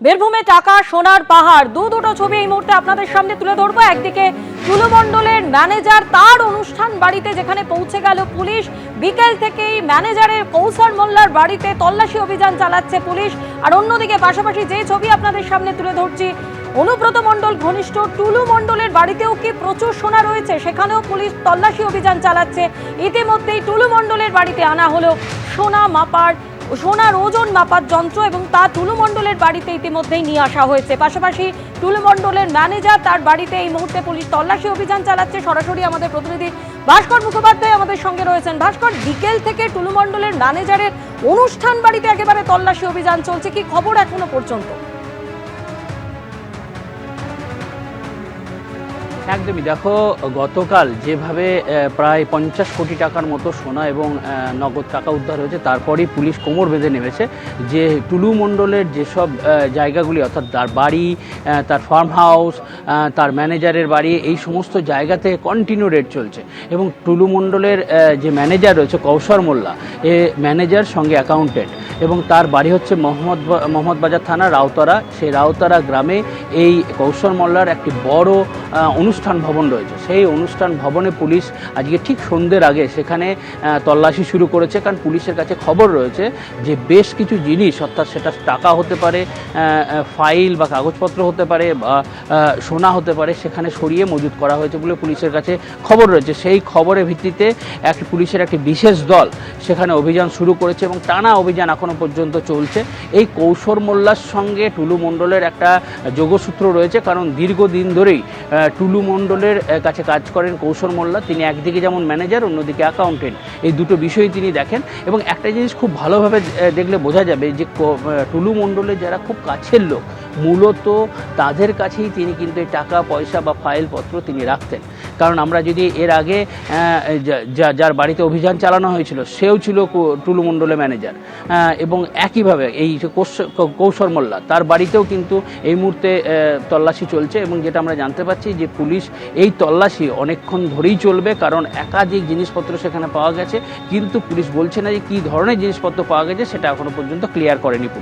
বীরভূমে টাকা সোনার পাহাড় দুটো ছবি এই মুহূর্তে আপনাদের সামনে তুলে ধরবো। একদিকে টুলু মণ্ডলের ম্যানেজার তার অনুষ্ঠান বাড়িতে যেখানে পৌঁছে গেল পুলিশ, বিকেল থেকেই ম্যানেজারের কৌশল মোল্লার বাড়িতে তল্লাশি অভিযান চালাচ্ছে পুলিশ। আর অন্যদিকে পাশাপাশি যে ছবি আপনাদের সামনে তুলে ধরছি, অনুব্রত মণ্ডল ঘনিষ্ঠ টুলু মণ্ডলের বাড়িতেও কি প্রচুর সোনা রয়েছে, সেখানেও পুলিশ তল্লাশি অভিযান চালাচ্ছে। ইতিমধ্যেই টুলু মণ্ডলের বাড়িতে আনা হলো সোনার ওজন মাপার যন্ত্র এবং তা টুলু মণ্ডলের বাড়িতে ইতিমধ্যেই নিয়ে আসা হয়েছে। পাশাপাশি টুলু মণ্ডলের ম্যানেজার তার বাড়িতে এই মুহূর্তে পুলিশ তল্লাশি অভিযান চালাচ্ছে। সরাসরি আমাদের প্রতিনিধি ভাস্কর মুখোপাধ্যায় আমাদের সঙ্গে রয়েছেন। ভাস্কর, বিকেল থেকে টুলু মণ্ডলের ম্যানেজারের অনুষ্ঠান বাড়িতে একেবারে তল্লাশি অভিযান চলছে, কি খবর এখনো পর্যন্ত? একদমই, দেখো গতকাল যেভাবে প্রায় 50 কোটি টাকার মতো সোনা এবং নগদ টাকা উদ্ধার হয়েছে, তারপরেই পুলিশ কোমর বেঁধে নেমেছে যে টুলু মণ্ডলের যেসব জায়গাগুলি, অর্থাৎ তার বাড়ি, তার ফার্ম হাউস, তার ম্যানেজারের বাড়ি, এই সমস্ত জায়গাতে কন্টিনিউ রেড চলছে। এবং টুলু মণ্ডলের যে ম্যানেজার রয়েছে কৌশল মোল্লা, এ ম্যানেজার সঙ্গে অ্যাকাউন্টেন্ট, এবং তার বাড়ি হচ্ছে মোহাম্মদবাজার থানা রাউতারা। সেই রাউতারা গ্রামে এই কৌশল মোল্লার একটি বড় অনুষ্ঠান ভবন রয়েছে। সেই অনুষ্ঠান ভবনে পুলিশ আজকে ঠিক সন্ধ্যের আগে সেখানে তল্লাশি শুরু করেছে, কারণ পুলিশের কাছে খবর রয়েছে যে বেশ কিছু জিনিস, অর্থাৎ সেটা টাকা হতে পারে, ফাইল বা কাগজপত্র হতে পারে, বা সোনা হতে পারে, সেখানে সরিয়ে মজুত করা হয়েছে বলে পুলিশের কাছে খবর রয়েছে। সেই খবরের ভিত্তিতে পুলিশের একটি বিশেষ দল সেখানে অভিযান শুরু করেছে এবং টানা অভিযান এখনও পর্যন্ত চলছে। এই কৌশল মোল্লার সঙ্গে টুলু মণ্ডলের একটা যোগসূত্র রয়েছে, কারণ দীর্ঘদিন ধরেই টুলু মণ্ডলের কাছে কাজ করেন কৌশল মোল্লা। তিনি একদিকে যেমন ম্যানেজার, অন্যদিকে অ্যাকাউন্টেন্ট, এই দুটো বিষয়ই তিনি দেখেন। এবং একটা জিনিস খুব ভালোভাবে দেখলে বোঝা যাবে যে টুলু মণ্ডলের যারা খুব কাছের লোক, মূলত তাদের কাছেই তিনি কিন্তু এই টাকা পয়সা বা ফাইলপত্র তিনি রাখতেন। কারণ আমরা যদি এর আগে যার বাড়িতে অভিযান চালানো হয়েছিল, সেও ছিল টুলু মণ্ডলের ম্যানেজার, এবং একইভাবে এই কৌশল মোল্লা, তার বাড়িতেও কিন্তু এই মুহূর্তে তল্লাশি চলছে। এবং যেটা আমরা জানতে পারছি যে পুলিশ এই তল্লাশি অনেকক্ষণ ধরেই চলবে, কারণ একাধিক জিনিসপত্র সেখানে পাওয়া গেছে, কিন্তু পুলিশ বলছে না যে কী ধরনের জিনিসপত্র পাওয়া গেছে, সেটা এখনও পর্যন্ত ক্লিয়ার করেনি পুলিশ।